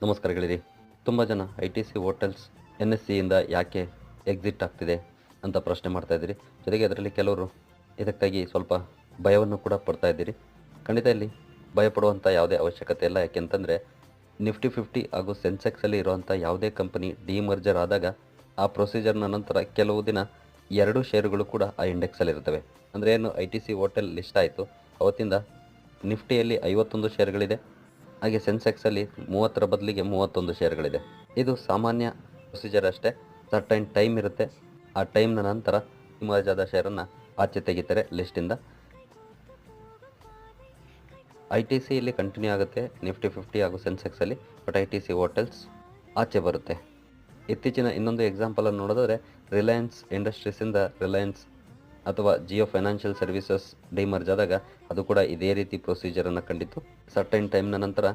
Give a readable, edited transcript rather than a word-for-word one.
ನಮಸ್ಕಾರ ಗೆಳೆಯರಿ. ತುಂಬ ಜನ I T C hotels N S ಸಿಯಿಂದ ಯಾಕೆ ಎಕ್ಸಿಟ್ ಆಗ್ತಿದೆ ಅಂತ ಪ್ರಶ್ನೆ ಮಾಡ್ತಾ ಇದ್ದೀರಿ. ಜೊತೆಗೆ ಅದರಲ್ಲಿ ಕೆಲವರು ಇದಕ್ಕಾಗಿ ಸ್ವಲ್ಪ ಭಯವನ್ನು ಕೂಡ ಪಡ್ತಾ ಇದ್ದೀರಿ. ಖಂಡಿತ ಇಲ್ಲಿ ಭಯಪಡುವಂಥ ಯಾವುದೇ ಅವಶ್ಯಕತೆ ಇಲ್ಲ. ಯಾಕೆಂತಂದರೆ ನಿಫ್ಟಿ 50 ಹಾಗೂ ಸೆನ್ಸೆಕ್ಸಲ್ಲಿ ಇರುವಂಥ ಯಾವುದೇ ಕಂಪನಿ ಡಿಮರ್ಜರ್ ಆದಾಗ ಆ ಪ್ರೊಸೀಜರ್ನ ನಂತರ ಕೆಲವು ದಿನ 2 ಷೇರುಗಳು ಕೂಡ ಆ ಇಂಡೆಕ್ಸಲ್ಲಿ ಇರ್ತವೆ. ಅಂದರೆ ಏನು I T C hotel list ಆಯಿತು ಅವತ್ತಿಂದ ನಿಫ್ಟಿಯಲ್ಲಿ 51 ಷೇರುಗಳಿದೆ, ಹಾಗೆ ಸೆನ್ಸೆಕ್ಸಲ್ಲಿ 30ರ ಬದಲಿಗೆ 31 ಷೇರುಗಳಿದೆ. ಇದು ಸಾಮಾನ್ಯ ಪ್ರೊಸೀಜರ್ ಅಷ್ಟೇ. ಸರ್ಟೈನ್ ಟೈಮ್ ಇರುತ್ತೆ. ಆ ಟೈಮ್ನ ನಂತರ ಡಿಮರ್ಜ್ ಆದ ಶೇರನ್ನು ಆಚೆ ತೆಗಿತಾರೆ ಲಿಸ್ಟಿಂದ. ಐ ಟಿ ಸಿಯಲ್ಲಿ ಕಂಟಿನ್ಯೂ ಆಗುತ್ತೆ ನಿಫ್ಟಿ 50 ಹಾಗೂ ಸೆನ್ಸೆಕ್ಸಲ್ಲಿ, but I T C hotels ಆಚೆ ಬರುತ್ತೆ. ಇತ್ತೀಚಿನ ಇನ್ನೊಂದು ಎಕ್ಸಾಂಪಲನ್ನು ನೋಡಿದ್ರೆ ರಿಲಯನ್ಸ್ ಇಂಡಸ್ಟ್ರೀಸಿಂದ ರಿಲಯನ್ಸ್ ಅಥವಾ ಜಿಯೋ ಫೈನಾನ್ಷಿಯಲ್ ಸರ್ವಿಸಸ್ ಡಿಮರ್ಜ್ ಆದಾಗ ಅದು ಕೂಡ ಇದೇ ರೀತಿ ಪ್ರೊಸೀಜರನ್ನು ಕಂಡಿತ್ತು. ಸರ್ಟೈನ್ ಟೈಮ್ನ ನಂತರ